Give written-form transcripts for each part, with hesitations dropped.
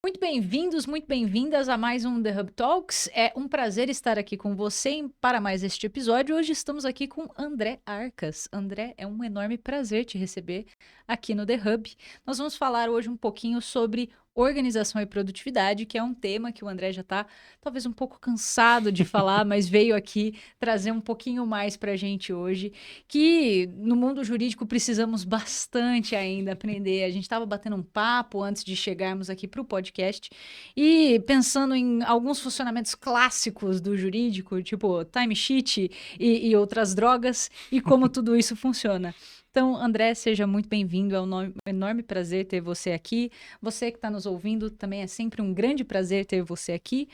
Muito bem-vindos, muito bem-vindas a mais um The Hub Talks. É um prazer estar aqui com você para mais este episódio. Hoje estamos aqui com André Arcas. André, é um enorme prazer te receber aqui no The Hub. Nós vamos falar hoje um pouquinho sobre organização e produtividade, que é um tema que o André já está talvez um pouco cansado de falar, mas veio aqui trazer um pouquinho mais para a gente hoje, que no mundo jurídico precisamos bastante ainda aprender. A gente estava batendo um papo antes de chegarmos aqui para o podcast e pensando em alguns funcionamentos clássicos do jurídico, tipo timesheet e outras drogas, e como tudo isso funciona. Então, André, seja muito bem-vindo. É um enorme prazer ter você aqui. Você que está nos ouvindo, também é sempre um grande prazer ter você aqui.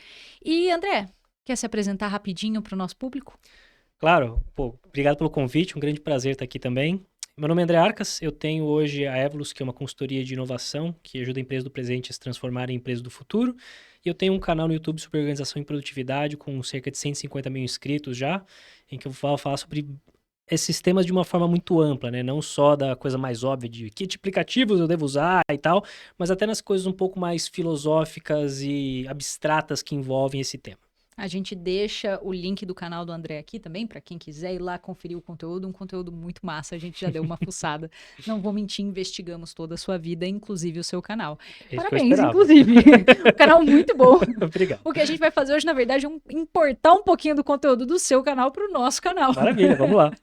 E, André, quer se apresentar rapidinho para o nosso público? Claro, obrigado pelo convite, um grande prazer estar aqui também. Meu nome é André Arcas, eu tenho hoje a Evolus, que é uma consultoria de inovação que ajuda a empresa do presente a se transformar em empresa do futuro. E eu tenho um canal no YouTube sobre organização e produtividade com cerca de 150 mil inscritos já, em que eu vou falar sobre esses temas de uma forma muito ampla, né? Não só da coisa mais óbvia de que aplicativos eu devo usar e tal, mas até nas coisas um pouco mais filosóficas e abstratas que envolvem esse tema. A gente deixa o link do canal do André aqui também, para quem quiser ir lá conferir o conteúdo. Um conteúdo muito massa, a gente já deu uma fuçada. Não vou mentir, investigamos toda a sua vida, inclusive o seu canal. Parabéns, inclusive. Um canal muito bom. Obrigado. O que a gente vai fazer hoje, na verdade, é importar um pouquinho do conteúdo do seu canal para o nosso canal. Maravilha, vamos lá.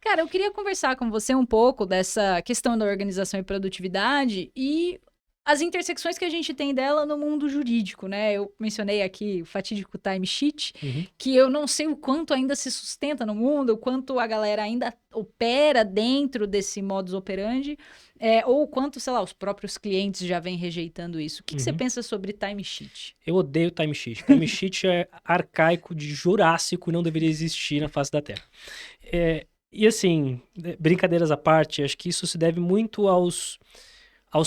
Cara, eu queria conversar com você um pouco dessa questão da organização e produtividade e as intersecções que a gente tem dela no mundo jurídico, né? Eu mencionei aqui o fatídico timesheet, que eu não sei o quanto ainda se sustenta no mundo, o quanto a galera ainda opera dentro desse modus operandi, ou o quanto, sei lá, os próprios clientes já vêm rejeitando isso. O que você pensa sobre timesheet? Eu odeio timesheet. Timesheet é arcaico, de jurássico e não deveria existir na face da Terra. E assim, brincadeiras à parte, acho que isso se deve muito aos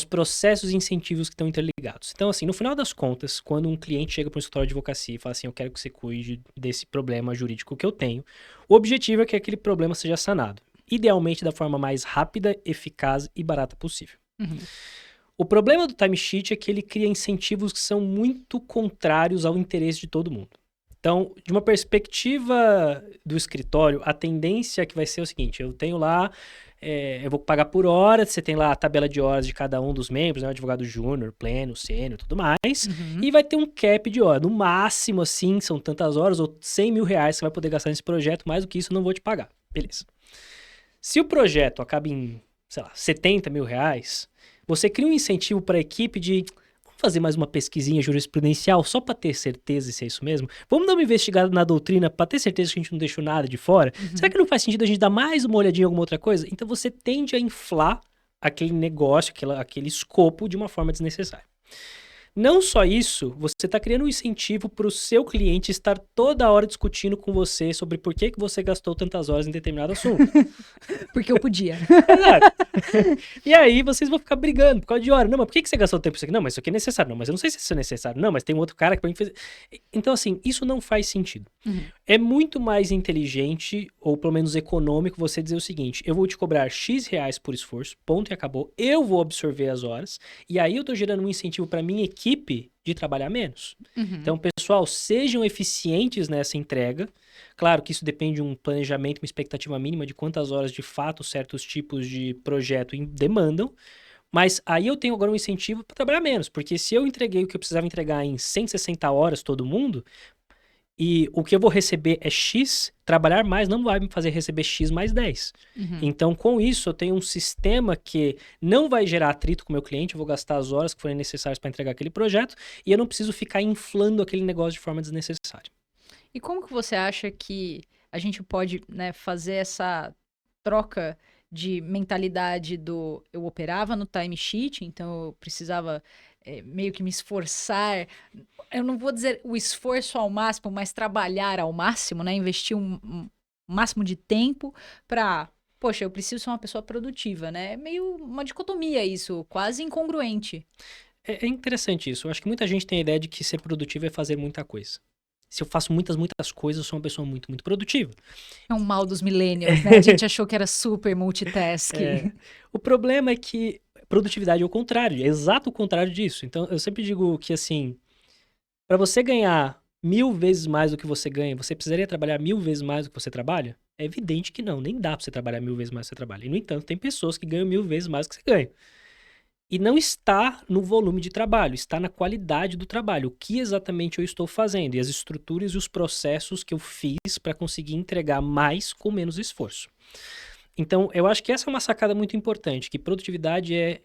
processos e incentivos que estão interligados. Então, assim, no final das contas, quando um cliente chega para um escritório de advocacia e fala assim, eu quero que você cuide desse problema jurídico que eu tenho, o objetivo é que aquele problema seja sanado. Idealmente da forma mais rápida, eficaz e barata possível. O problema do timesheet é que ele cria incentivos que são muito contrários ao interesse de todo mundo. Então, de uma perspectiva do escritório, a tendência que vai ser o seguinte, eu tenho lá, eu vou pagar por hora, você tem lá a tabela de horas de cada um dos membros, né, advogado júnior, pleno, sênior, tudo mais, e vai ter um cap de hora. No máximo, assim, são tantas horas, ou 100 mil reais você vai poder gastar nesse projeto, mais do que isso eu não vou te pagar. Beleza. Se o projeto acaba em, sei lá, 70 mil reais, você cria um incentivo para a equipe de... fazer mais uma pesquisinha jurisprudencial só para ter certeza se é isso mesmo? Vamos dar uma investigada na doutrina para ter certeza que a gente não deixou nada de fora? Será que não faz sentido a gente dar mais uma olhadinha em alguma outra coisa? Então você tende a inflar aquele negócio, aquele escopo de uma forma desnecessária. Não só isso, você está criando um incentivo para o seu cliente estar toda hora discutindo com você sobre por que você gastou tantas horas em determinado assunto. Porque eu podia. Exato. E aí vocês vão ficar brigando por causa de hora. Não, mas por que você gastou tempo com isso aqui? Não, mas isso aqui é necessário. Não, mas eu não sei se isso é necessário. Não, mas tem um outro cara que pra mim fez... Então, assim, isso não faz sentido. É muito mais inteligente, ou pelo menos econômico, você dizer o seguinte, eu vou te cobrar X reais por esforço, ponto e acabou, eu vou absorver as horas, e aí eu tô gerando um incentivo para minha equipe de trabalhar menos. Então, pessoal, sejam eficientes nessa entrega. Claro que isso depende de um planejamento, uma expectativa mínima de quantas horas de fato certos tipos de projeto demandam, mas aí eu tenho agora um incentivo para trabalhar menos, porque se eu entreguei o que eu precisava entregar em 160 horas todo mundo, e o que eu vou receber é X, trabalhar mais não vai me fazer receber X mais 10. Então, com isso, eu tenho um sistema que não vai gerar atrito com o meu cliente, eu vou gastar as horas que forem necessárias para entregar aquele projeto, e eu não preciso ficar inflando aquele negócio de forma desnecessária. E como que você acha que a gente pode, né, fazer essa troca de mentalidade do eu operava no timesheet, então eu precisava meio que me esforçar, eu não vou dizer o esforço ao máximo, mas trabalhar ao máximo, né, investir um máximo de tempo para, poxa, eu preciso ser uma pessoa produtiva, né? É meio uma dicotomia isso, quase incongruente. É interessante isso. Eu acho que muita gente tem a ideia de que ser produtivo é fazer muita coisa. Se eu faço muitas coisas, eu sou uma pessoa muito, muito produtiva. É um mal dos millennials, né? A gente achou que era super multitasking. O problema é que produtividade é o contrário, é exato o contrário disso. Então, eu sempre digo que, assim, para você ganhar 1000 vezes mais do que você ganha, você precisaria trabalhar 1000 vezes mais do que você trabalha? É evidente que não, nem dá pra você trabalhar 1000 vezes mais do que você trabalha. E, no entanto, tem pessoas que ganham 1000 vezes mais do que você ganha. E não está no volume de trabalho, está na qualidade do trabalho. O que exatamente eu estou fazendo e as estruturas e os processos que eu fiz para conseguir entregar mais com menos esforço. Então, eu acho que essa é uma sacada muito importante, que produtividade é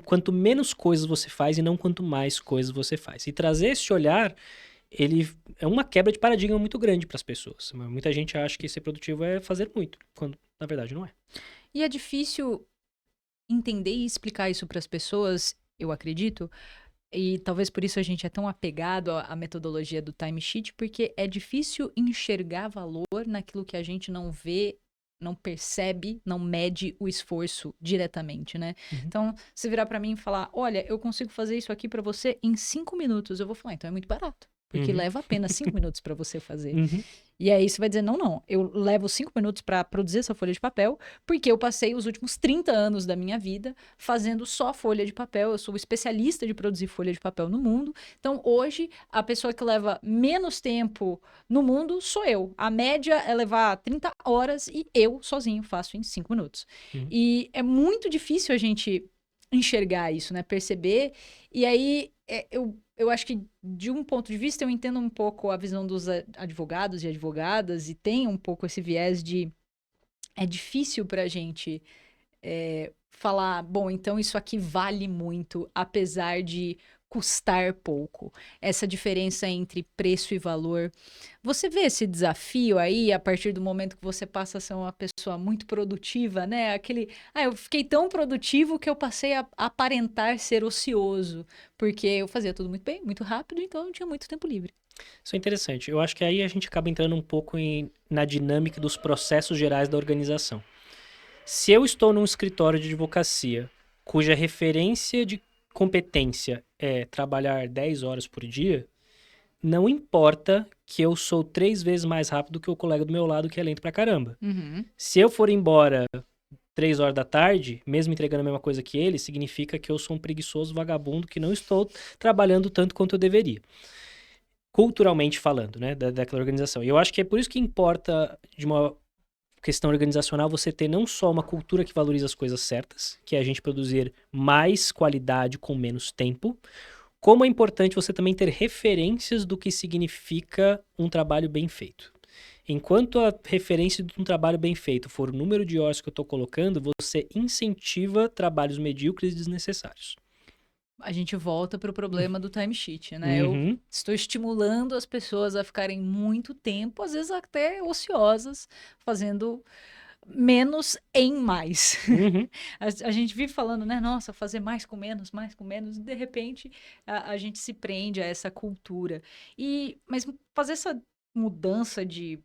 quanto menos coisas você faz e não quanto mais coisas você faz. E trazer esse olhar, ele é uma quebra de paradigma muito grande para as pessoas. Muita gente acha que ser produtivo é fazer muito, quando na verdade não é. E é difícil entender e explicar isso para as pessoas, eu acredito, e talvez por isso a gente é tão apegado à metodologia do timesheet, porque é difícil enxergar valor naquilo que a gente não vê, não percebe, não mede o esforço diretamente, né? Uhum. Então, se virar para mim e falar, olha, eu consigo fazer isso aqui para você em 5 minutos, eu vou falar, então é muito barato. Porque leva apenas 5 minutos para você fazer. E aí você vai dizer, não, eu levo 5 minutos para produzir essa folha de papel, porque eu passei os últimos 30 anos da minha vida fazendo só folha de papel, eu sou especialista de produzir folha de papel no mundo. Então, hoje, a pessoa que leva menos tempo no mundo sou eu. A média é levar 30 horas e eu, sozinho, faço em 5 minutos. E é muito difícil a gente enxergar isso, né? Perceber. E aí, eu acho que, de um ponto de vista, eu entendo um pouco a visão dos advogados e advogadas, e tem um pouco esse viés de... É difícil para a gente falar, bom, então isso aqui vale muito, apesar de custar pouco. Essa diferença entre preço e valor. Você vê esse desafio aí a partir do momento que você passa a ser uma pessoa muito produtiva, né? Eu fiquei tão produtivo que eu passei a aparentar ser ocioso, porque eu fazia tudo muito bem, muito rápido, então eu tinha muito tempo livre. Isso é interessante. Eu acho que aí a gente acaba entrando um pouco na dinâmica dos processos gerais da organização. Se eu estou num escritório de advocacia cuja referência de competência é trabalhar 10 horas por dia, não importa que eu sou 3 vezes mais rápido que o colega do meu lado que é lento pra caramba. Se eu for embora 3 horas da tarde, mesmo entregando a mesma coisa que ele, significa que eu sou um preguiçoso vagabundo que não estou trabalhando tanto quanto eu deveria. Culturalmente falando, né, daquela organização. E eu acho que é por isso que importa, de uma questão organizacional, você ter não só uma cultura que valoriza as coisas certas, que é a gente produzir mais qualidade com menos tempo, como é importante você também ter referências do que significa um trabalho bem feito. Enquanto a referência de um trabalho bem feito for o número de horas que eu estou colocando, você incentiva trabalhos medíocres e desnecessários. A gente volta para o problema do timesheet, né? Eu estou estimulando as pessoas a ficarem muito tempo, às vezes até ociosas, fazendo menos em mais. A gente vive falando, né? Nossa, fazer mais com menos, e de repente a gente se prende a essa cultura. Mas fazer essa mudança de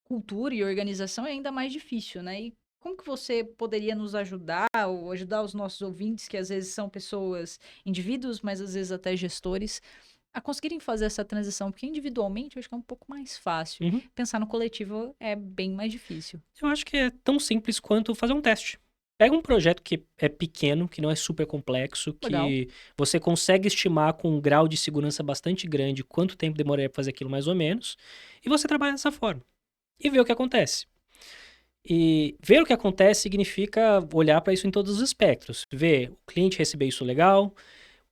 cultura e organização é ainda mais difícil, né? E como que você poderia nos ajudar, ou ajudar os nossos ouvintes, que às vezes são pessoas, indivíduos, mas às vezes até gestores, a conseguirem fazer essa transição? Porque individualmente eu acho que é um pouco mais fácil. Pensar no coletivo é bem mais difícil. Eu acho que é tão simples quanto fazer um teste. Pega um projeto que é pequeno, que não é super complexo, Legal. que você consegue estimar com um grau de segurança bastante grande quanto tempo demoraria para fazer aquilo mais ou menos, e você trabalha dessa forma. E ver o que acontece. E ver o que acontece significa olhar para isso em todos os espectros. Ver o cliente receber isso legal,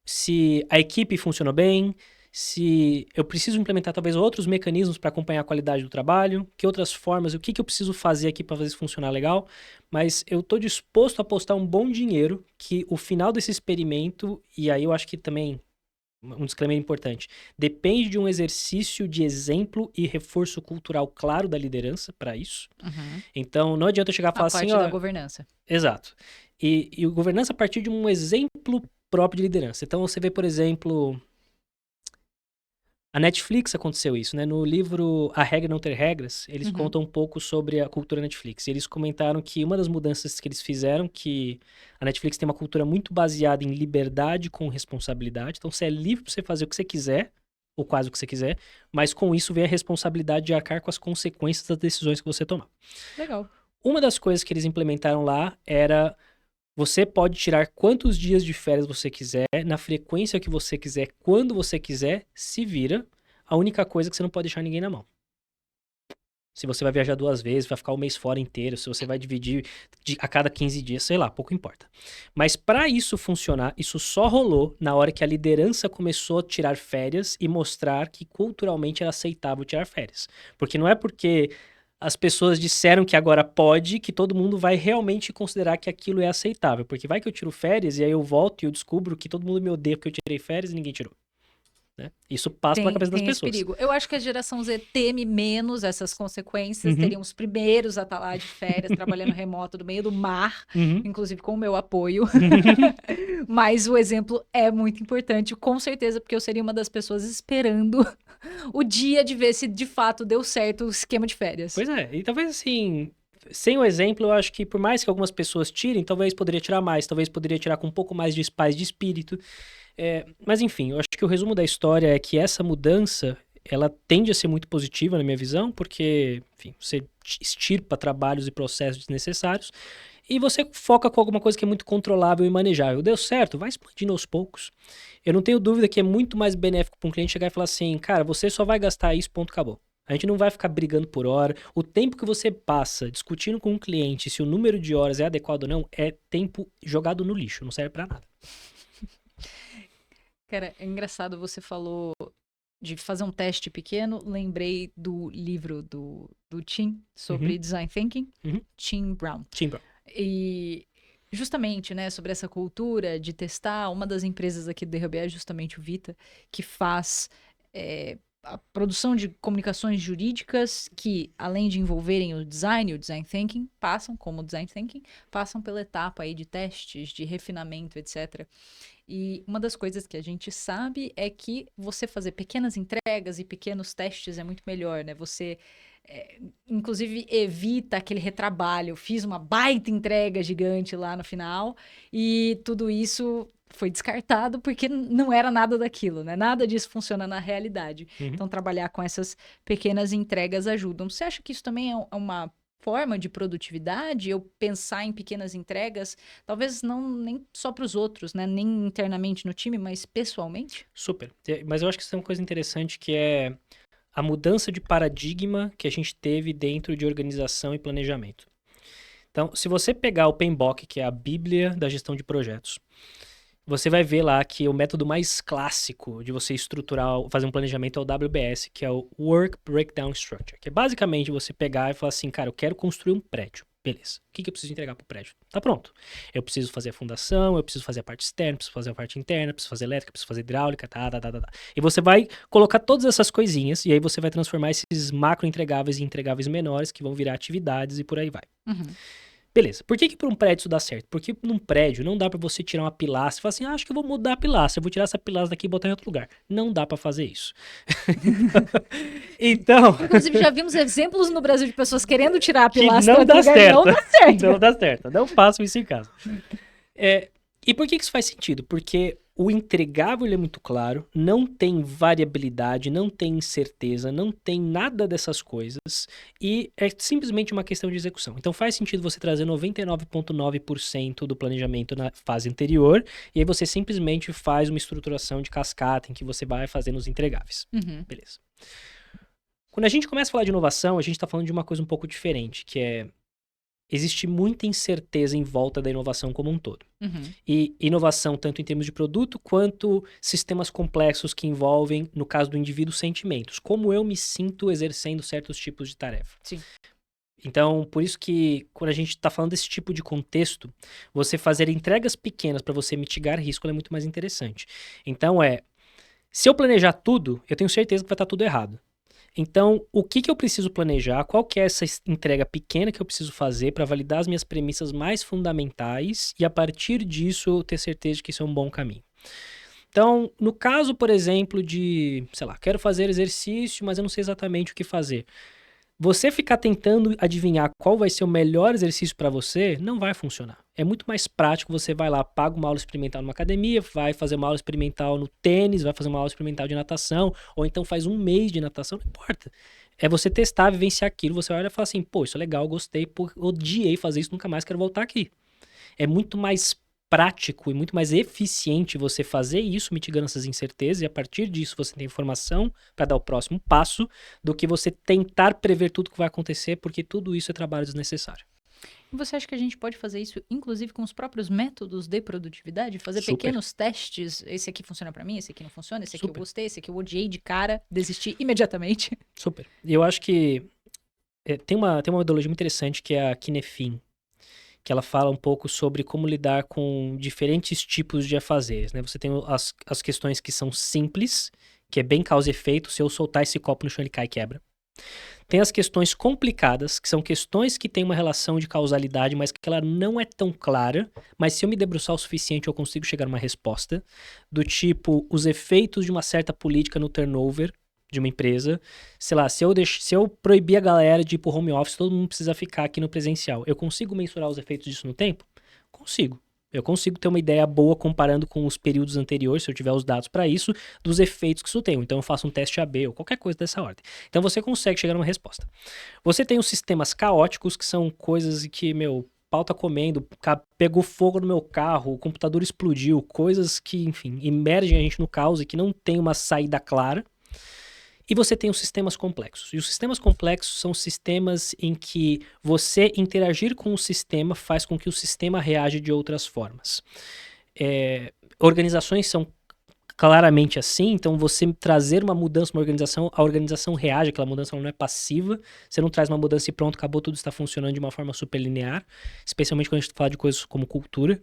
se a equipe funcionou bem, se eu preciso implementar talvez outros mecanismos para acompanhar a qualidade do trabalho, que outras formas, o que eu preciso fazer aqui para fazer isso funcionar legal. Mas eu estou disposto a apostar um bom dinheiro que o final desse experimento, e aí eu acho que também um disclaimer importante, depende de um exercício de exemplo e reforço cultural claro da liderança para isso. Então, não adianta eu chegar e falar assim... A parte da governança. Exato. E governança a partir de um exemplo próprio de liderança. Então, você vê, por exemplo... A Netflix aconteceu isso, né? No livro A Regra Não Ter Regras, eles contam um pouco sobre a cultura Netflix. E eles comentaram que uma das mudanças que eles fizeram, que a Netflix tem uma cultura muito baseada em liberdade com responsabilidade. Então, você é livre para você fazer o que você quiser, ou quase o que você quiser, mas com isso vem a responsabilidade de arcar com as consequências das decisões que você tomar. Legal. Uma das coisas que eles implementaram lá era Você pode tirar quantos dias de férias você quiser, na frequência que você quiser, quando você quiser, se vira. A única coisa é que você não pode deixar ninguém na mão. Se você vai viajar 2 vezes, vai ficar o mês fora inteiro, se você vai dividir a cada 15 dias, sei lá, pouco importa. Mas para isso funcionar, isso só rolou na hora que a liderança começou a tirar férias e mostrar que culturalmente era aceitável tirar férias. Porque não é porque as pessoas disseram que agora pode que todo mundo vai realmente considerar que aquilo é aceitável. Porque vai que eu tiro férias e aí eu volto e eu descubro que todo mundo me odeia porque eu tirei férias e ninguém tirou. Né? Isso passa pela cabeça das Tem esse pessoas. perigo. Eu acho que a geração Z teme menos essas consequências, Uhum. teriam os primeiros a estar lá de férias, trabalhando remoto no meio do mar, Uhum. inclusive com o meu apoio. Mas o exemplo é muito importante, com certeza, porque eu seria uma das pessoas esperando o dia de ver se de fato deu certo o esquema de férias. Pois é, e talvez assim, sem o exemplo, eu acho que por mais que algumas pessoas tirem, talvez poderia tirar mais, talvez poderia tirar com um pouco mais de paz de espírito. Mas enfim, eu acho que o resumo da história é que essa mudança, ela tende a ser muito positiva na minha visão, porque, enfim, você extirpa trabalhos e processos desnecessários e você foca com alguma coisa que é muito controlável e manejável. Deu certo? Vai expandindo aos poucos. Eu não tenho dúvida que é muito mais benéfico para um cliente chegar e falar assim, cara, você só vai gastar isso, ponto, acabou. A gente não vai ficar brigando por hora. O tempo que você passa discutindo com um cliente se o número de horas é adequado ou não, é tempo jogado no lixo, não serve para nada. Cara, é engraçado, você falou de fazer um teste pequeno, lembrei do livro do Tim sobre Design Thinking, Tim Brown. Tim Brown. E justamente, né, sobre essa cultura de testar, uma das empresas aqui do The Hub é justamente o Vita, que faz a produção de comunicações jurídicas que, além de envolverem o design thinking, passam pela etapa aí de testes, de refinamento, etc. E uma das coisas que a gente sabe é que você fazer pequenas entregas e pequenos testes é muito melhor, né? Você, inclusive, evita aquele retrabalho. Fiz uma baita entrega gigante lá no final e tudo isso foi descartado porque não era nada daquilo, né? Nada disso funciona na realidade. Então, trabalhar com essas pequenas entregas ajudam. Você acha que isso também é uma forma de produtividade, eu pensar em pequenas entregas, talvez não nem só para os outros, né? Nem internamente no time, mas pessoalmente? Super. Mas eu acho que isso é uma coisa interessante que é a mudança de paradigma que a gente teve dentro de organização e planejamento. Então, se você pegar o PMBOK, que é a Bíblia da gestão de projetos, você vai ver lá que o método mais clássico de você estruturar, fazer um planejamento é o WBS, que é o Work Breakdown Structure, que é basicamente você pegar e falar assim, cara, eu quero construir um prédio. Beleza. O que eu preciso entregar pro prédio? Tá pronto. Eu preciso fazer a fundação, eu preciso fazer a parte externa, preciso fazer a parte interna, preciso fazer elétrica, preciso fazer hidráulica, tá. E você vai colocar todas essas coisinhas e aí você vai transformar esses macro entregáveis em entregáveis menores que vão virar atividades e por aí vai. Beleza. Por que para um prédio isso dá certo? Porque num prédio não dá para você tirar uma pilastra e falar assim, acho que eu vou mudar a pilastra, eu vou tirar essa pilastra daqui e botar em outro lugar. Não dá para fazer isso. Então... Inclusive, já vimos exemplos no Brasil de pessoas querendo tirar a pilastra não do dá lugar, certo. não dá certo. Não dá certo. Não façam isso em casa. E por que isso faz sentido? Porque o entregável ele é muito claro, não tem variabilidade, não tem incerteza, não tem nada dessas coisas e é simplesmente uma questão de execução. Então faz sentido você trazer 99,9% do planejamento na fase anterior e aí você simplesmente faz uma estruturação de cascata em que você vai fazendo os entregáveis. Beleza. Quando a gente começa a falar de inovação, a gente está falando de uma coisa um pouco diferente, que é existe muita incerteza em volta da inovação como um todo. E inovação tanto em termos de produto, quanto sistemas complexos que envolvem, no caso do indivíduo, sentimentos. Como eu me sinto exercendo certos tipos de tarefa. Sim. Então, por isso que quando a gente está falando desse tipo de contexto, você fazer entregas pequenas para você mitigar risco é muito mais interessante. Então, se eu planejar tudo, eu tenho certeza que vai estar tudo errado. Então, o que eu preciso planejar? Qual que é essa entrega pequena que eu preciso fazer para validar as minhas premissas mais fundamentais e, a partir disso, eu ter certeza de que isso é um bom caminho? Então, no caso, por exemplo, de, sei lá, quero fazer exercício, mas eu não sei exatamente o que fazer. Você ficar tentando adivinhar qual vai ser o melhor exercício para você, não vai funcionar. É muito mais prático, você vai lá, paga uma aula experimental numa academia, vai fazer uma aula experimental no tênis, vai fazer uma aula experimental de natação, ou então faz um mês de natação, não importa. É você testar, vivenciar aquilo, você olha e fala assim, pô, isso é legal, gostei, odiei fazer isso, nunca mais quero voltar aqui. É muito mais prático e muito mais eficiente você fazer isso, mitigando essas incertezas, e a partir disso você tem informação para dar o próximo passo, do que você tentar prever tudo que vai acontecer, porque tudo isso é trabalho desnecessário. E você acha que a gente pode fazer isso, inclusive, com os próprios métodos de produtividade? Fazer Super, pequenos testes? Esse aqui funciona pra mim, esse aqui não funciona, esse aqui eu super, gostei, esse aqui eu odiei de cara, desisti imediatamente. super. E eu acho que tem uma metodologia muito interessante que é a Kinefin, que ela fala um pouco sobre como lidar com diferentes tipos de afazeres, né? Você tem as questões que são simples, que é bem causa e efeito, se eu soltar esse copo no chão ele cai e quebra. Tem as questões complicadas, que são questões que têm uma relação de causalidade, mas que ela não é tão clara, mas se eu me debruçar o suficiente eu consigo chegar a uma resposta, do tipo os efeitos de uma certa política no turnover de uma empresa. Sei lá, se eu proibir a galera de ir pro home office, todo mundo precisa ficar aqui no presencial. Eu consigo mensurar os efeitos disso no tempo? Consigo. Eu consigo ter uma ideia boa comparando com os períodos anteriores, se eu tiver os dados para isso, dos efeitos que isso tem. Então eu faço um teste AB ou qualquer coisa dessa ordem. Então você consegue chegar a uma resposta. Você tem os sistemas caóticos, que são coisas que, meu, pau tá comendo, pegou fogo no meu carro, o computador explodiu, coisas que, enfim, imergem a gente no caos e que não tem uma saída clara. E você tem os sistemas complexos. E os sistemas complexos são sistemas em que você interagir com o sistema faz com que o sistema reaja de outras formas. Organizações são claramente assim, então você trazer uma mudança uma organização, a organização reage, aquela mudança ela não é passiva, você não traz uma mudança e pronto, acabou, tudo está funcionando de uma forma super linear, especialmente quando a gente fala de coisas como cultura.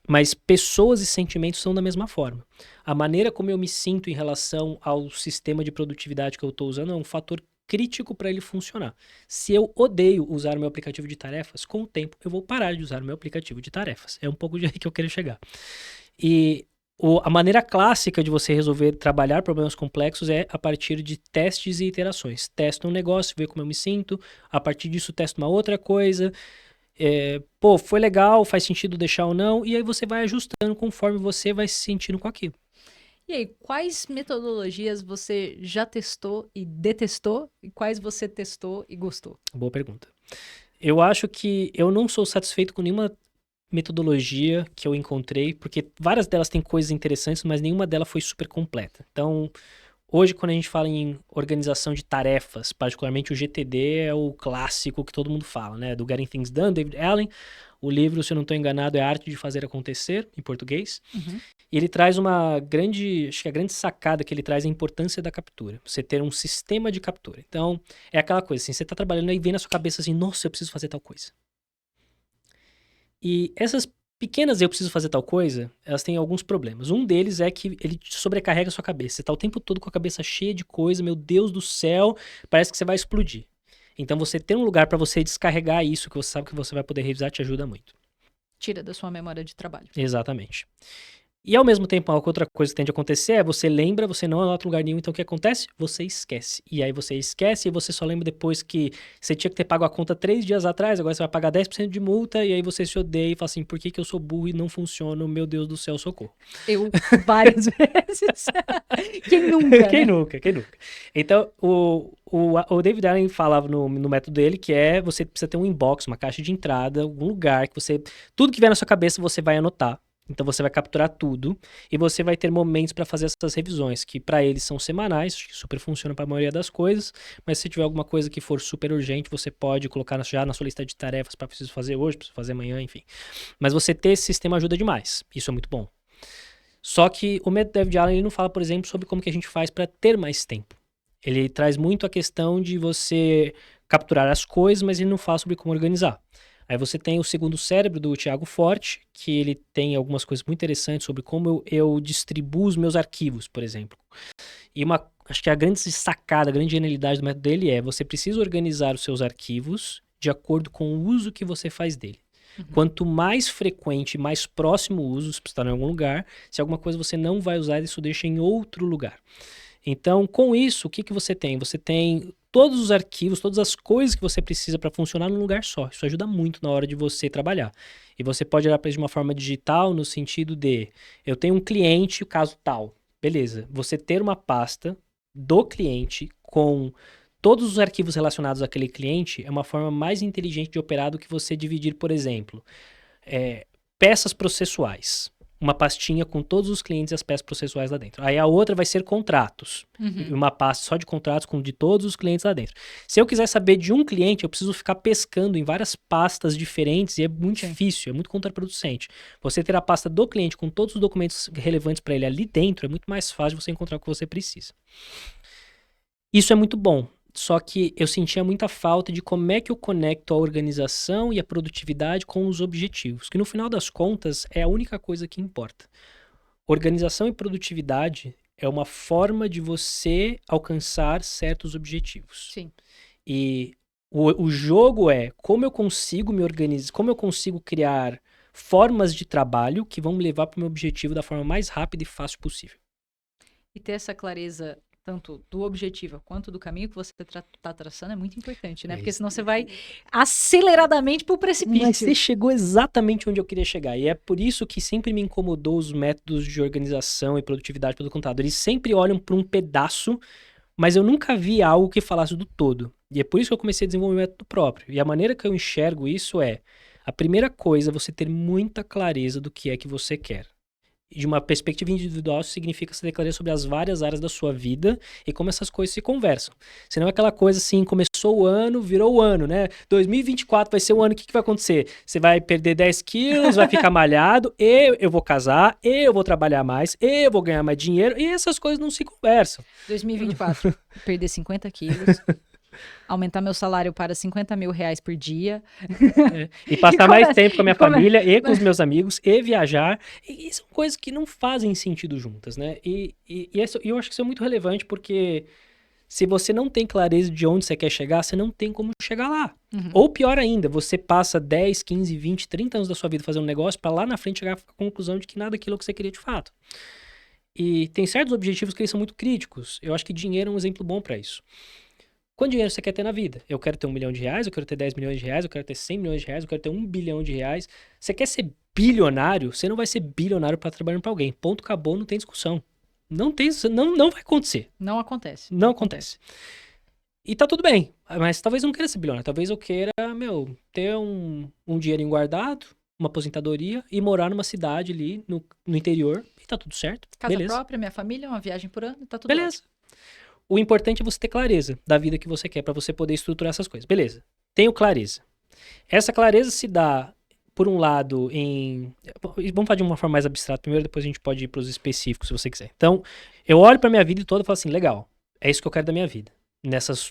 Mas pessoas e sentimentos são da mesma forma. A maneira como eu me sinto em relação ao sistema de produtividade que eu estou usando é um fator crítico para ele funcionar. Se eu odeio usar o meu aplicativo de tarefas, com o tempo eu vou parar de usar o meu aplicativo de tarefas. É um pouco de aí que eu quero chegar. E a maneira clássica de você resolver trabalhar problemas complexos é a partir de testes e iterações. Testo um negócio, vê como eu me sinto, a partir disso testo uma outra coisa. Foi legal, faz sentido deixar ou não, e aí você vai ajustando conforme você vai se sentindo com aquilo. E aí, quais metodologias você já testou e detestou? E quais você testou e gostou? Boa pergunta. Eu acho que eu não sou satisfeito com nenhuma metodologia que eu encontrei, porque várias delas têm coisas interessantes, mas nenhuma delas foi super completa. Então, hoje, quando a gente fala em organização de tarefas, particularmente o GTD é o clássico que todo mundo fala, né? Do Getting Things Done, David Allen. O livro, se eu não estou enganado, é A Arte de Fazer Acontecer, em português. Uhum. E ele traz acho que a grande sacada que ele traz é a importância da captura. Você ter um sistema de captura. Então, é aquela coisa assim, você está trabalhando e vem na sua cabeça assim, nossa, eu preciso fazer tal coisa. E essas pequenas eu preciso fazer tal coisa, elas têm alguns problemas. Um deles é que ele sobrecarrega a sua cabeça. Você tá o tempo todo com a cabeça cheia de coisa, meu Deus do céu, parece que você vai explodir. Então você ter um lugar para você descarregar isso, que você sabe que você vai poder revisar, te ajuda muito. Tira da sua memória de trabalho. Exatamente. E ao mesmo tempo, a outra coisa que tende a acontecer é você lembra, você não anota em lugar nenhum, então o que acontece? Você esquece. E aí você esquece e você só lembra depois que você tinha que ter pago a conta 3 dias atrás, agora você vai pagar 10% de multa, e aí você se odeia e fala assim, por que eu sou burro e não funciona? Meu Deus do céu, socorro. Eu, várias vezes. Quem nunca, Quem né? nunca, quem nunca? Então, o David Allen falava no método dele que você precisa ter um inbox, uma caixa de entrada, algum lugar que tudo que vier na sua cabeça você vai anotar. Então você vai capturar tudo e você vai ter momentos para fazer essas revisões, que para eles são semanais, acho que super funciona para a maioria das coisas, mas se tiver alguma coisa que for super urgente, você pode colocar já na sua lista de tarefas para preciso fazer hoje, preciso fazer amanhã, enfim. Mas você ter esse sistema ajuda demais, isso é muito bom. Só que o método David Allen ele não fala, por exemplo, sobre como que a gente faz para ter mais tempo. Ele traz muito a questão de você capturar as coisas, mas ele não fala sobre como organizar. Aí você tem o Segundo Cérebro, do Tiago Forte, que ele tem algumas coisas muito interessantes sobre como eu distribuo os meus arquivos, por exemplo. E acho que a grande sacada, a grande genialidade do método dele é você precisa organizar os seus arquivos de acordo com o uso que você faz dele. Uhum. Quanto mais frequente, mais próximo o uso, se está em algum lugar, se alguma coisa você não vai usar, isso deixa em outro lugar. Então, com isso, o que você tem? Você tem todos os arquivos, todas as coisas que você precisa para funcionar num lugar só. Isso ajuda muito na hora de você trabalhar. E você pode olhar para isso de uma forma digital, no sentido de, eu tenho um cliente, o caso tal. Beleza, você ter uma pasta do cliente com todos os arquivos relacionados àquele cliente é uma forma mais inteligente de operar do que você dividir, por exemplo, peças processuais. Uma pastinha com todos os clientes e as peças processuais lá dentro. Aí a outra vai ser contratos. Uma pasta só de contratos com de todos os clientes lá dentro. Se eu quiser saber de um cliente, eu preciso ficar pescando em várias pastas diferentes e é muito difícil, é muito contraproducente. Você ter a pasta do cliente com todos os documentos relevantes para ele ali dentro é muito mais fácil de você encontrar o que você precisa. Isso é muito bom. Só que eu sentia muita falta de como é que eu conecto a organização e a produtividade com os objetivos, que no final das contas é a única coisa que importa. Organização e produtividade é uma forma de você alcançar certos objetivos. Sim. E o jogo é como eu consigo me organizar, como eu consigo criar formas de trabalho que vão me levar para o meu objetivo da forma mais rápida e fácil possível. E ter essa clareza tanto do objetivo quanto do caminho que você está traçando é muito importante, né? Porque senão você vai aceleradamente pro precipício. Mas você chegou exatamente onde eu queria chegar. E é por isso que sempre me incomodou os métodos de organização e produtividade pelo contador. Eles sempre olham para um pedaço, mas eu nunca vi algo que falasse do todo. E é por isso que eu comecei a desenvolver um método próprio. E a maneira que eu enxergo isso é, a primeira coisa é você ter muita clareza do que é que você quer. De uma perspectiva individual, isso significa se declarar sobre as várias áreas da sua vida e como essas coisas se conversam. Senão é aquela coisa assim, começou o ano, virou o ano, né? 2024 vai ser o ano, o que vai acontecer? Você vai perder 10 quilos, vai ficar malhado, e eu vou casar, e eu vou trabalhar mais, e eu vou ganhar mais dinheiro, e essas coisas não se conversam. 2024, perder 50 quilos, aumentar meu salário para 50 mil reais por dia. E passar mais tempo com a minha família e com os meus amigos e viajar. E são coisas que não fazem sentido juntas, né? E eu acho que isso é muito relevante porque se você não tem clareza de onde você quer chegar, você não tem como chegar lá. Ou pior ainda, você passa 10, 15, 20, 30 anos da sua vida fazendo um negócio para lá na frente chegar à conclusão de que nada daquilo que você queria de fato. E tem certos objetivos que eles são muito críticos. Eu acho que dinheiro é um exemplo bom para isso. Quanto dinheiro você quer ter na vida? Eu quero ter 1 milhão de reais, eu quero ter 10 milhões de reais, eu quero ter 100 milhões de reais, eu quero ter 1 bilhão de reais. Você quer ser bilionário? Você não vai ser bilionário para trabalhar para alguém. Ponto, acabou, não tem discussão. Não vai acontecer. Não acontece. Não acontece. E tá tudo bem, mas talvez eu não queira ser bilionário. Talvez eu queira, ter um dinheirinho guardado, uma aposentadoria e morar numa cidade ali no interior e tá tudo certo. Casa beleza. própria, minha família, uma viagem por ano, tá tudo Beleza. ótimo. O importante é você ter clareza da vida que você quer para você poder estruturar essas coisas. Beleza. Tenho clareza. Essa clareza se dá, por um lado, vamos falar de uma forma mais abstrata primeiro, depois a gente pode ir para os específicos, se você quiser. Então, eu olho para minha vida toda e falo assim, legal, é isso que eu quero da minha vida.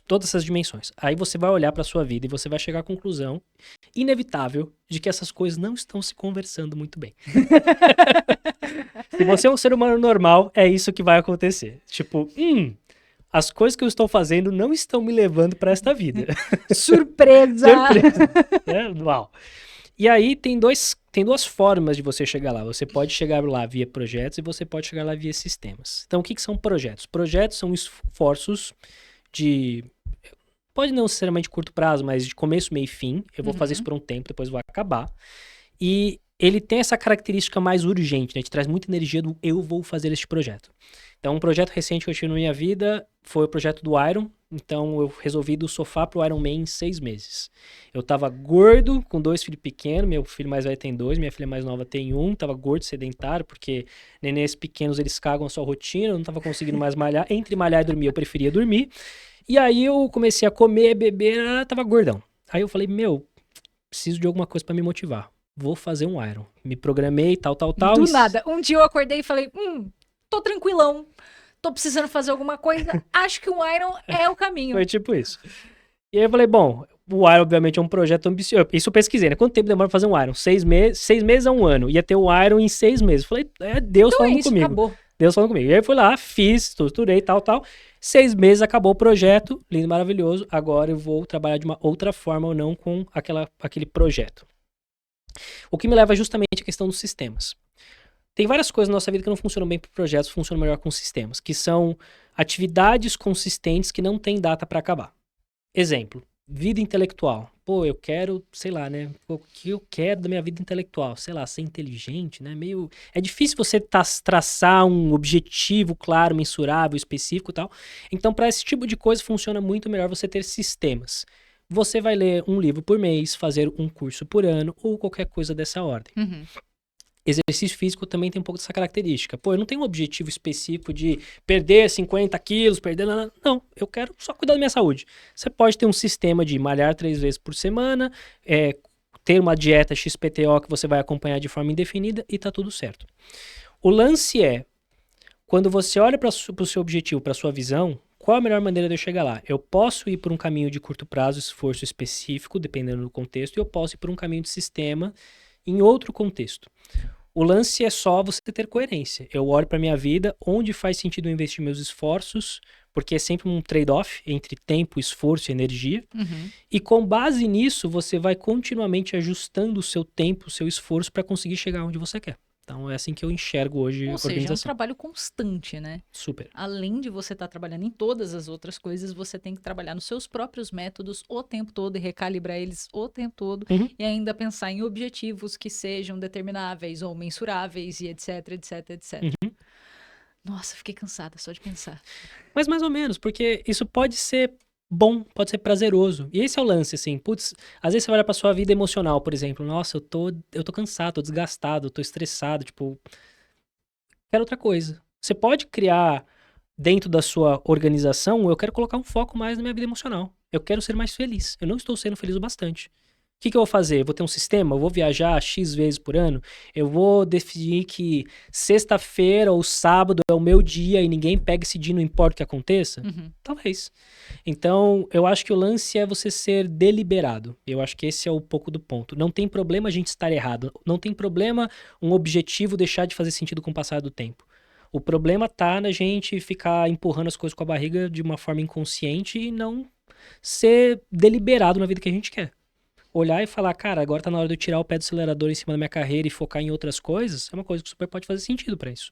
Todas essas dimensões. Aí você vai olhar para sua vida e você vai chegar à conclusão inevitável de que essas coisas não estão se conversando muito bem. Se você é um ser humano normal, é isso que vai acontecer. Tipo, as coisas que eu estou fazendo não estão me levando para esta vida. Surpresa! Surpresa! Uau! E aí tem duas formas de você chegar lá. Você pode chegar lá via projetos e você pode chegar lá via sistemas. Então, o que são projetos? Projetos são esforços pode não necessariamente curto prazo, mas de começo, meio e fim. Eu vou fazer isso por um tempo, depois vai acabar. E ele tem essa característica mais urgente, né? Te traz muita energia do eu vou fazer este projeto. Então, um projeto recente que eu tive na minha vida foi o projeto do Iron. Então, eu resolvi ir do sofá pro Iron Man em 6 meses. Eu tava gordo, com 2 filhos pequenos. Meu filho mais velho tem 2, minha filha mais nova tem 1. Tava gordo, sedentário, porque nenês pequenos, eles cagam a sua rotina. Eu não tava conseguindo mais malhar. Entre malhar e dormir, eu preferia dormir. E aí, eu comecei a comer, beber, tava gordão. Aí, eu falei, preciso de alguma coisa pra me motivar. Vou fazer um Iron. Me programei, tal. Do nada. Um dia eu acordei e falei, tô tranquilão, tô precisando fazer alguma coisa, acho que o Iron é o caminho. Foi tipo isso. E aí eu falei, bom, o Iron obviamente é um projeto ambicioso. Isso eu pesquisei, né? Quanto tempo demora pra fazer um Iron? 6 meses a 1 ano. Ia ter o Iron em 6 meses. Falei, Deus Então falando comigo. Acabou. Deus falando comigo. E aí eu fui lá, fiz, estruturei, tal. 6 meses, acabou o projeto, lindo, maravilhoso. Agora eu vou trabalhar de uma outra forma ou não com aquele projeto. O que me leva justamente à questão dos sistemas. Tem várias coisas na nossa vida que não funcionam bem para projetos, funcionam melhor com sistemas, que são atividades consistentes que não têm data para acabar. Exemplo, vida intelectual. Eu quero, sei lá, né? O que eu quero da minha vida intelectual? Sei lá, ser inteligente, né? É difícil você traçar um objetivo claro, mensurável, específico e tal. Então, para esse tipo de coisa, funciona muito melhor você ter sistemas. você vai ler um livro por mês, fazer um curso por ano ou qualquer coisa dessa ordem. Uhum. Exercício físico também tem um pouco dessa característica. Pô, eu não tenho um objetivo específico de perder 50 quilos, perder... Não, eu quero só cuidar da minha saúde. Você pode ter um sistema de malhar 3 vezes por semana, ter uma dieta XPTO que você vai acompanhar de forma indefinida e tá tudo certo. O lance é, quando você olha para o seu objetivo, para sua visão, qual a melhor maneira de eu chegar lá? Eu posso ir por um caminho de curto prazo, esforço específico, dependendo do contexto, e eu posso ir por um caminho de sistema em outro contexto. O lance é só você ter coerência. Eu olho para minha vida, onde faz sentido eu investir meus esforços, porque é sempre um trade-off entre tempo, esforço e energia. Uhum. E com base nisso, você vai continuamente ajustando o seu tempo, o seu esforço para conseguir chegar onde você quer. Então é assim que eu enxergo hoje a Ou seja, é um organização. trabalho constante, né? Super. Além de você estar trabalhando em todas as outras coisas, você tem que trabalhar nos seus próprios métodos o tempo todo e recalibrar eles o tempo todo. Uhum. E ainda pensar em objetivos que sejam determináveis ou mensuráveis e etc, etc, etc. Uhum. Nossa, fiquei cansada só de pensar. Mas mais ou menos, porque isso pode ser bom, pode ser prazeroso. E esse é o lance, assim, putz, às vezes você vai olhar pra sua vida emocional, por exemplo, nossa, eu tô cansado, tô desgastado, tô estressado, tipo, quero outra coisa. Você pode criar dentro da sua organização, eu quero colocar um foco mais na minha vida emocional. Eu quero ser mais feliz. Eu não estou sendo feliz o bastante. O que eu vou fazer? Eu vou ter um sistema? Eu vou viajar X vezes por ano? Eu vou definir que sexta-feira ou sábado é o meu dia e ninguém pega esse dia, não importa o que aconteça? Uhum. Talvez. Então, eu acho que o lance é você ser deliberado. Eu acho que esse é um pouco do ponto. Não tem problema a gente estar errado. Não tem problema um objetivo deixar de fazer sentido com o passar do tempo. O problema tá na gente ficar empurrando as coisas com a barriga de uma forma inconsciente e não ser deliberado na vida que a gente quer. Olhar e falar, cara, agora tá na hora de eu tirar o pé do acelerador em cima da minha carreira e focar em outras coisas, é uma coisa que super pode fazer sentido pra isso.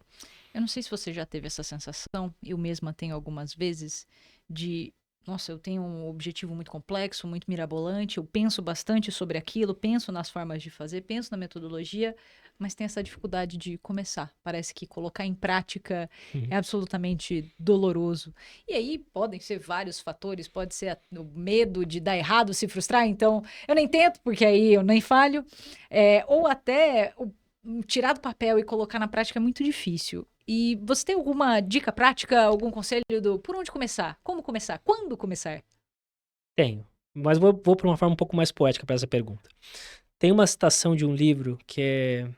Eu não sei se você já teve essa sensação, eu mesma tenho algumas vezes, de, nossa, eu tenho um objetivo muito complexo, muito mirabolante, eu penso bastante sobre aquilo, penso nas formas de fazer, penso na metodologia, mas tem essa dificuldade de começar. Parece que colocar em prática Uhum. é absolutamente doloroso. E aí podem ser vários fatores, pode ser o medo de dar errado, se frustrar, então eu nem tento, porque aí eu nem falho, ou até tirar do papel e colocar na prática é muito difícil. E você tem alguma dica prática, algum conselho do por onde começar? Como começar? Quando começar? Tenho. Mas vou para uma forma um pouco mais poética para essa pergunta. Tem uma citação de um livro que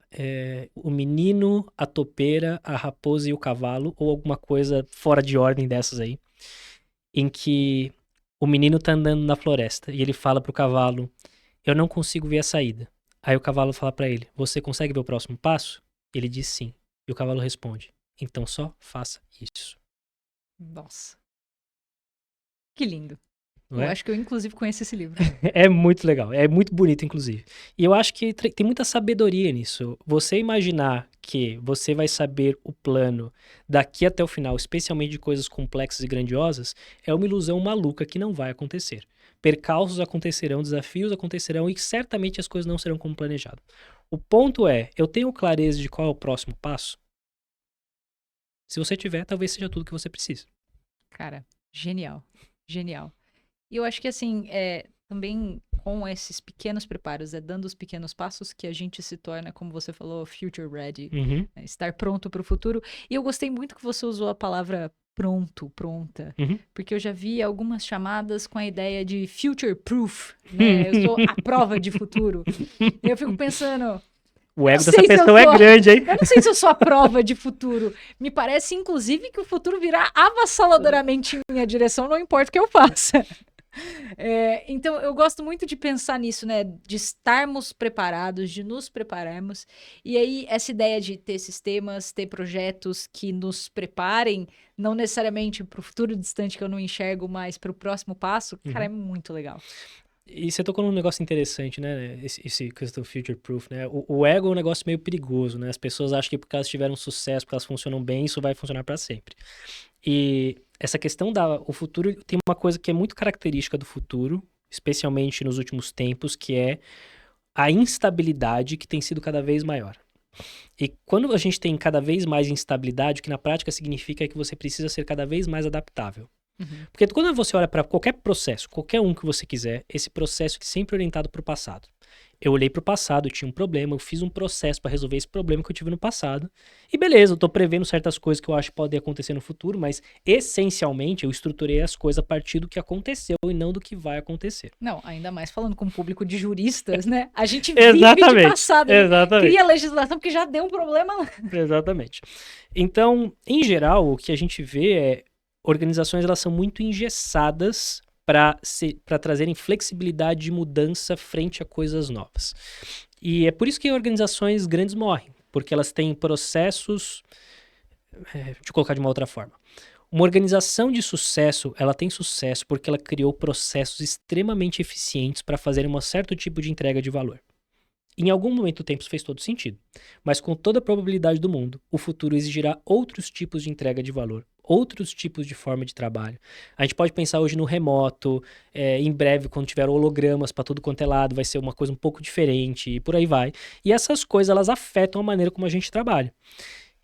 é O Menino, a Topeira, a Raposa e o Cavalo, ou alguma coisa fora de ordem dessas aí, em que o menino tá andando na floresta e ele fala pro cavalo, eu não consigo ver a saída. Aí o cavalo fala pra ele, você consegue ver o próximo passo? Ele diz sim. E o cavalo responde, então só faça isso. Nossa, que lindo. Não Eu é? acho que eu, inclusive, conheço esse livro. É muito legal, é muito bonito, inclusive. E eu acho que tem muita sabedoria nisso. Você imaginar que você vai saber o plano daqui até o final, especialmente de coisas complexas e grandiosas, é uma ilusão maluca que não vai acontecer. Percalços acontecerão, desafios acontecerão e certamente as coisas não serão como planejado. O ponto é, eu tenho clareza de qual é o próximo passo? Se você tiver, talvez seja tudo que você precisa. Cara, genial. Genial. E eu acho que, assim, também com esses pequenos preparos, dando os pequenos passos que a gente se torna, como você falou, future ready, Uhum, né, estar pronto para o futuro. E eu gostei muito que você usou a palavra pronto, pronta, uhum. porque eu já vi algumas chamadas com a ideia de future proof, né? Eu sou a prova de futuro. E eu fico pensando, O eu não ego dessa sei se eu pessoa é sou, grande, hein? eu não sei se eu sou a prova de futuro. Me parece, inclusive, que o futuro virá avassaladoramente em minha direção, não importa o que eu faça. Então, eu gosto muito de pensar nisso, né? De estarmos preparados, de nos prepararmos. E aí, essa ideia de ter sistemas, ter projetos que nos preparem, não necessariamente para o futuro distante que eu não enxergo, mas para o próximo passo, cara, é muito legal. E você tocou num negócio interessante, né? Esse questão future proof, né? O ego é um negócio meio perigoso, né? As pessoas acham que porque elas tiveram sucesso, porque elas funcionam bem, isso vai funcionar para sempre. E essa questão o futuro tem uma coisa que é muito característica do futuro, especialmente nos últimos tempos, que é a instabilidade que tem sido cada vez maior. E quando a gente tem cada vez mais instabilidade, o que na prática significa que você precisa ser cada vez mais adaptável. Uhum. Porque quando você olha para qualquer processo, qualquer um que você quiser, esse processo é sempre orientado para o passado. Eu olhei para o passado, eu tinha um problema, eu fiz um processo para resolver esse problema que eu tive no passado. E beleza, eu estou prevendo certas coisas que eu acho que podem acontecer no futuro, mas essencialmente eu estruturei as coisas a partir do que aconteceu e não do que vai acontecer. Não, ainda mais falando com um público de juristas, né? A gente vive de Exatamente, passado. exatamente. Cria legislação porque já deu um problema lá. Exatamente. Então, em geral, o que a gente vê é organizações elas são muito engessadas para trazerem flexibilidade de mudança frente a coisas novas. E é por isso que organizações grandes morrem, porque elas têm processos. Deixa eu colocar de uma outra forma. Uma organização de sucesso, ela tem sucesso porque ela criou processos extremamente eficientes para fazer um certo tipo de entrega de valor. Em algum momento do tempo isso fez todo sentido, mas com toda a probabilidade do mundo, o futuro exigirá outros tipos de entrega de valor, outros tipos de forma de trabalho. A gente pode pensar hoje no remoto, em breve, quando tiver hologramas para tudo quanto é lado, vai ser uma coisa um pouco diferente e por aí vai. E essas coisas, elas afetam a maneira como a gente trabalha.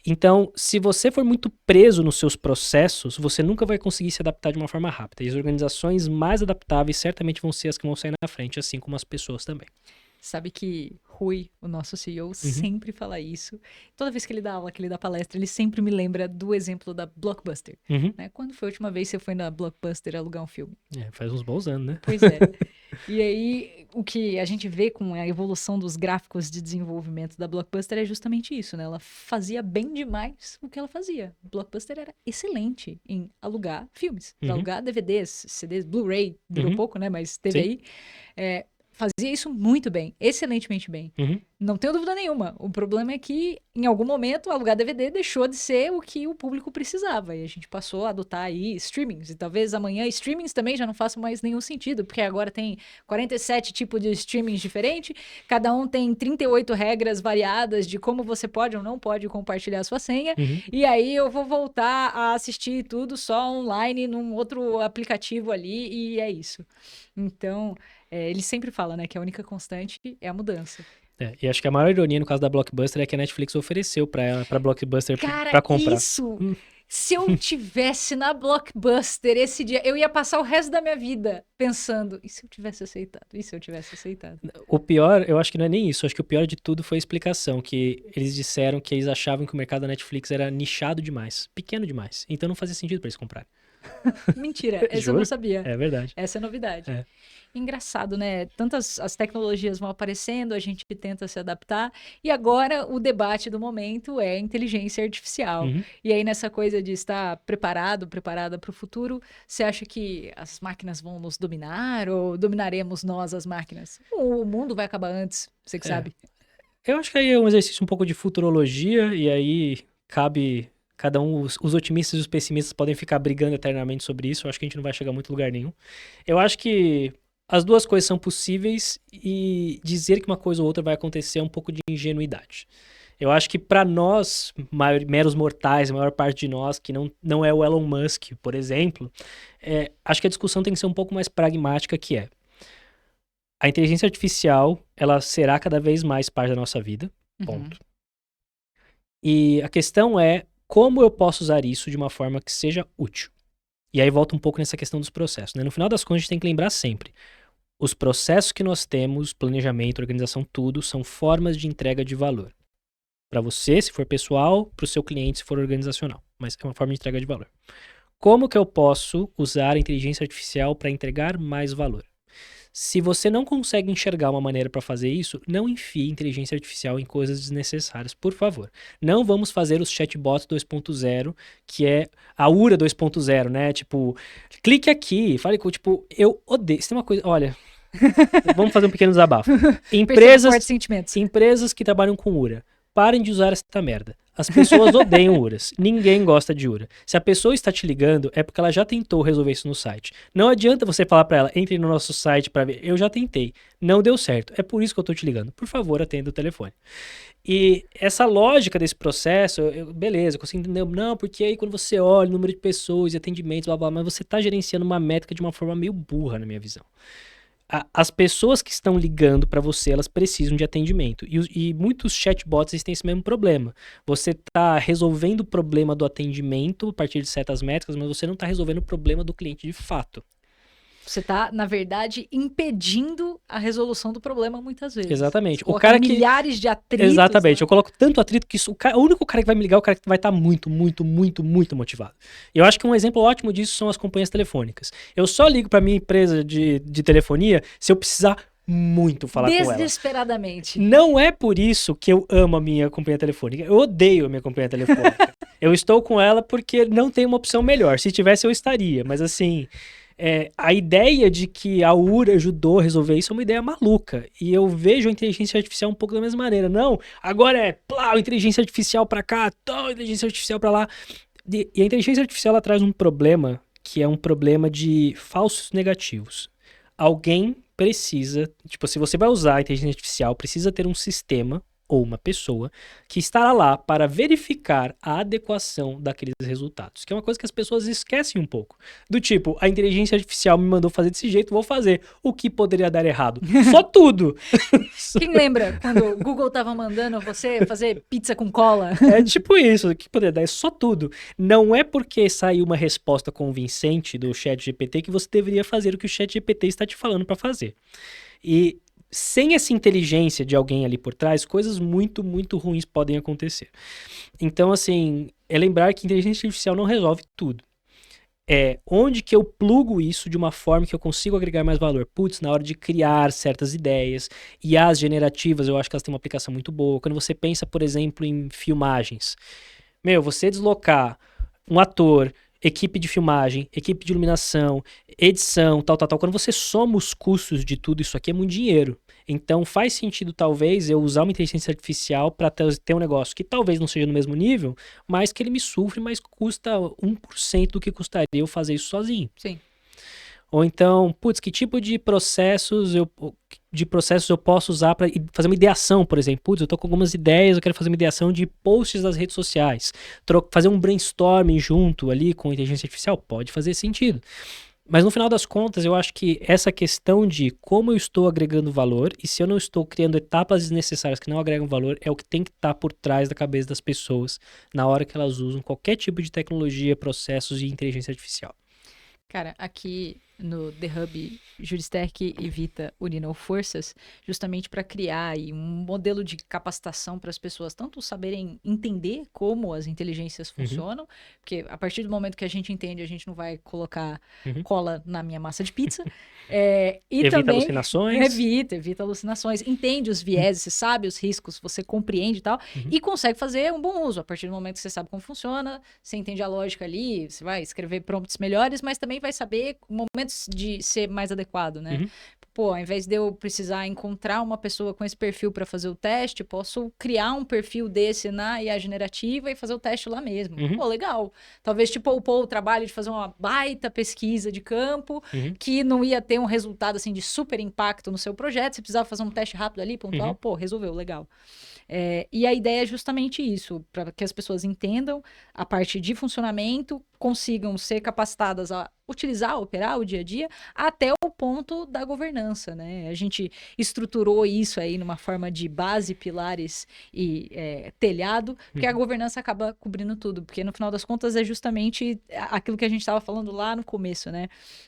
Então, se você for muito preso nos seus processos, você nunca vai conseguir se adaptar de uma forma rápida. E as organizações mais adaptáveis certamente vão ser as que vão sair na frente, assim como as pessoas também. Sabe que Rui, o nosso CEO, sempre fala isso. Toda vez que ele dá aula, que ele dá palestra, ele sempre me lembra do exemplo da Blockbuster. Né? Quando foi a última vez que você foi na Blockbuster alugar um filme? Faz uns bons anos, né? Pois é. E aí, o que a gente vê com a evolução dos gráficos de desenvolvimento da Blockbuster é justamente isso, né? Ela fazia bem demais o que ela fazia. Blockbuster era excelente em alugar filmes, alugar DVDs, CDs, Blu-ray, durou pouco, né? Mas teve Sim. aí. Fazia isso muito bem, excelentemente bem. Não tenho dúvida nenhuma. O problema é que, em algum momento, alugar DVD deixou de ser o que o público precisava. E a gente passou a adotar aí streamings. E talvez amanhã streamings também já não façam mais nenhum sentido, porque agora tem 47 tipos de streamings diferentes, cada um tem 38 regras variadas de como você pode ou não pode compartilhar a sua senha. E aí eu vou voltar a assistir tudo só online num outro aplicativo ali, e é isso. Então, ele sempre fala, né, que a única constante é a mudança. E acho que a maior ironia no caso da Blockbuster é que a Netflix ofereceu pra Blockbuster pra comprar. Cara, isso! Se eu tivesse na Blockbuster esse dia, eu ia passar o resto da minha vida pensando, e se eu tivesse aceitado? E se eu tivesse aceitado? O pior, eu acho que não é nem isso. Acho que o pior de tudo foi a explicação, que eles disseram que eles achavam que o mercado da Netflix era nichado demais, pequeno demais. Então não fazia sentido pra eles comprarem. Mentira, essa eu não sabia. É verdade. Essa é novidade. Engraçado, né? Tantas as tecnologias vão aparecendo, a gente tenta se adaptar, e agora o debate do momento é inteligência artificial. E aí nessa coisa de estar preparada para o futuro, você acha que as máquinas vão nos dominar ou dominaremos nós as máquinas? O mundo vai acabar antes, você que sabe. Eu acho que aí é um exercício um pouco de futurologia, e aí cabe cada um, os otimistas e os pessimistas podem ficar brigando eternamente sobre isso. Eu acho que a gente não vai chegar a muito lugar nenhum. Eu acho que as duas coisas são possíveis e dizer que uma coisa ou outra vai acontecer é um pouco de ingenuidade. Eu acho que para nós, meros mortais, a maior parte de nós, que não é o Elon Musk, por exemplo, acho que a discussão tem que ser um pouco mais pragmática, que é a inteligência artificial, ela será cada vez mais parte da nossa vida, ponto. E a questão é como eu posso usar isso de uma forma que seja útil. E aí volta um pouco nessa questão dos processos, né? No final das contas, a gente tem que lembrar sempre, os processos que nós temos, planejamento, organização, tudo, são formas de entrega de valor. Para você, se for pessoal, para o seu cliente, se for organizacional. Mas é uma forma de entrega de valor. Como que eu posso usar a inteligência artificial para entregar mais valor? Se você não consegue enxergar uma maneira para fazer isso, não enfie inteligência artificial em coisas desnecessárias, por favor. Não vamos fazer os chatbots 2.0, que é a URA 2.0, né? Tipo, clique aqui, fale com, tipo, eu odeio. Isso tem uma coisa, olha, vamos fazer um pequeno desabafo. Empresas que trabalham com URA, parem de usar essa merda. As pessoas odeiam URAs. Ninguém gosta de URA. Se a pessoa está te ligando, é porque ela já tentou resolver isso no site. Não adianta você falar para ela, entre no nosso site para ver. Eu já tentei. Não deu certo. É por isso que eu tô te ligando. Por favor, atenda o telefone. E essa lógica desse processo, beleza, eu consigo entender. Não, porque aí quando você olha o número de pessoas e atendimentos, blá, blá, mas você tá gerenciando uma métrica de uma forma meio burra, na minha visão. as pessoas que estão ligando para você, elas precisam de atendimento. E muitos chatbots eles têm esse mesmo problema. Você está resolvendo o problema do atendimento a partir de certas métricas, mas você não está resolvendo o problema do cliente de fato. Você está, na verdade, impedindo a resolução do problema muitas vezes. Exatamente. Você coloca milhares de atritos. Exatamente. Né? Eu coloco tanto atrito que o único cara que vai me ligar é o cara que vai estar muito, muito, muito, muito motivado. Eu acho que um exemplo ótimo disso são as companhias telefônicas. Eu só ligo para minha empresa de telefonia se eu precisar muito falar com ela. Desesperadamente. Não é por isso que eu amo a minha companhia telefônica. Eu odeio a minha companhia telefônica. Eu estou com ela porque não tem uma opção melhor. Se tivesse, eu estaria. Mas assim, a ideia de que a URA ajudou a resolver isso é uma ideia maluca. E eu vejo a inteligência artificial um pouco da mesma maneira. Não, agora é plá, inteligência artificial para cá, inteligência artificial para lá. E a inteligência artificial ela traz um problema que é um problema de falsos negativos. Alguém precisa, tipo, se você vai usar a inteligência artificial, precisa ter um sistema ou uma pessoa que estará lá para verificar a adequação daqueles resultados, que é uma coisa que as pessoas esquecem um pouco. Do tipo, a inteligência artificial me mandou fazer desse jeito, vou fazer. O que poderia dar errado? Só tudo! Quem lembra quando o Google tava mandando você fazer pizza com cola? É tipo isso, o que poderia dar é só tudo. Não é porque saiu uma resposta convincente do ChatGPT que você deveria fazer o que o ChatGPT está te falando para fazer. E sem essa inteligência de alguém ali por trás, coisas muito, muito ruins podem acontecer. Então, assim, é lembrar que inteligência artificial não resolve tudo. É onde que eu plugo isso de uma forma que eu consigo agregar mais valor. Putz, na hora de criar certas ideias. E as generativas, eu acho que elas têm uma aplicação muito boa. Quando você pensa, por exemplo, em filmagens. Você deslocar um ator, equipe de filmagem, equipe de iluminação, edição, tal. Quando você soma os custos de tudo isso aqui, é muito dinheiro. Então faz sentido, talvez, eu usar uma inteligência artificial para ter um negócio que talvez não seja no mesmo nível, mas que ele me sufre, mas custa 1% do que custaria eu fazer isso sozinho. Sim. Ou então, putz, que tipo de processos eu posso usar para fazer uma ideação, por exemplo. Putz, eu tô com algumas ideias, eu quero fazer uma ideação de posts das redes sociais. Fazer um brainstorming junto ali com a inteligência artificial pode fazer sentido. Mas no final das contas, eu acho que essa questão de como eu estou agregando valor e se eu não estou criando etapas desnecessárias que não agregam valor é o que tem que estar por trás da cabeça das pessoas na hora que elas usam qualquer tipo de tecnologia, processos e inteligência artificial. Cara, aqui no The Hub, Juristec e Vita uniram forças justamente para criar aí um modelo de capacitação para as pessoas tanto saberem entender como as inteligências funcionam, porque a partir do momento que a gente entende, a gente não vai colocar cola na minha massa de pizza. E evita também alucinações. Evita alucinações. Entende os vieses, você sabe os riscos, você compreende e tal, e consegue fazer um bom uso. A partir do momento que você sabe como funciona, você entende a lógica ali, você vai escrever prompts melhores, mas também vai saber momentos de ser mais adequado, né? Pô, ao invés de eu precisar encontrar uma pessoa com esse perfil para fazer o teste, posso criar um perfil desse na IA generativa e fazer o teste lá mesmo. Pô, legal. Talvez te poupou o trabalho de fazer uma baita pesquisa de campo, que não ia ter um resultado assim de super impacto no seu projeto, você precisava fazer um teste rápido ali, pontual, pô, resolveu, legal. E a ideia é justamente isso, para que as pessoas entendam a parte de funcionamento, consigam ser capacitadas a utilizar, operar o dia a dia, até o ponto da governança, né? A gente estruturou isso aí numa forma de base, pilares e telhado, porque a governança acaba cobrindo tudo, porque no final das contas é justamente aquilo que a gente estava falando lá no começo, né?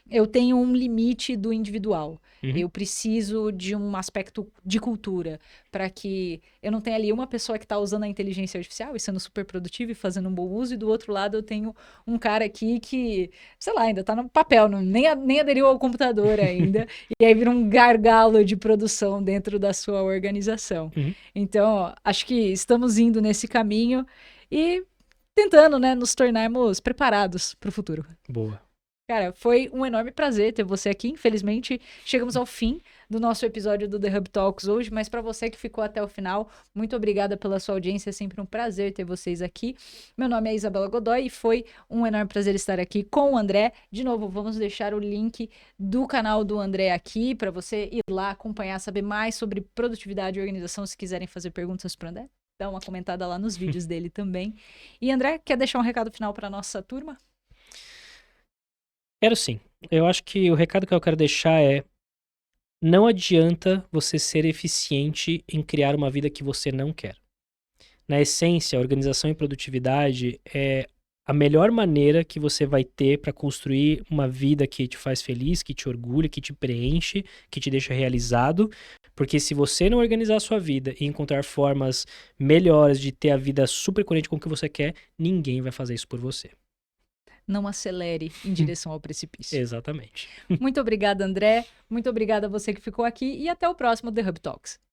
Eu tenho um limite do individual, eu preciso de um aspecto de cultura, para que eu não tenha ali uma pessoa que está usando a inteligência artificial e sendo super produtiva e fazendo um bom uso, e do outro lado eu tenho um cara aqui que, sei lá, ainda tá no papel, nem aderiu ao computador ainda, e aí vira um gargalo de produção dentro da sua organização. Então, acho que estamos indo nesse caminho e tentando, né, nos tornarmos preparados para o futuro. Boa. Cara, foi um enorme prazer ter você aqui. Infelizmente, chegamos ao fim do nosso episódio do The Hub Talks hoje, mas para você que ficou até o final, muito obrigada pela sua audiência, é sempre um prazer ter vocês aqui. Meu nome é Isabela Godoy e foi um enorme prazer estar aqui com o André. De novo, vamos deixar o link do canal do André aqui para você ir lá acompanhar, saber mais sobre produtividade e organização, se quiserem fazer perguntas para o André. Dá uma comentada lá nos vídeos dele também. E André, quer deixar um recado final para nossa turma? Quero sim. Eu acho que o recado que eu quero deixar é não adianta você ser eficiente em criar uma vida que você não quer. Na essência, organização e produtividade é a melhor maneira que você vai ter para construir uma vida que te faz feliz, que te orgulha, que te preenche, que te deixa realizado. Porque se você não organizar a sua vida e encontrar formas melhores de ter a vida super coerente com o que você quer, ninguém vai fazer isso por você. Não acelere em direção ao precipício. Exatamente. Muito obrigada, André. Muito obrigada a você que ficou aqui e até o próximo The Hub Talks.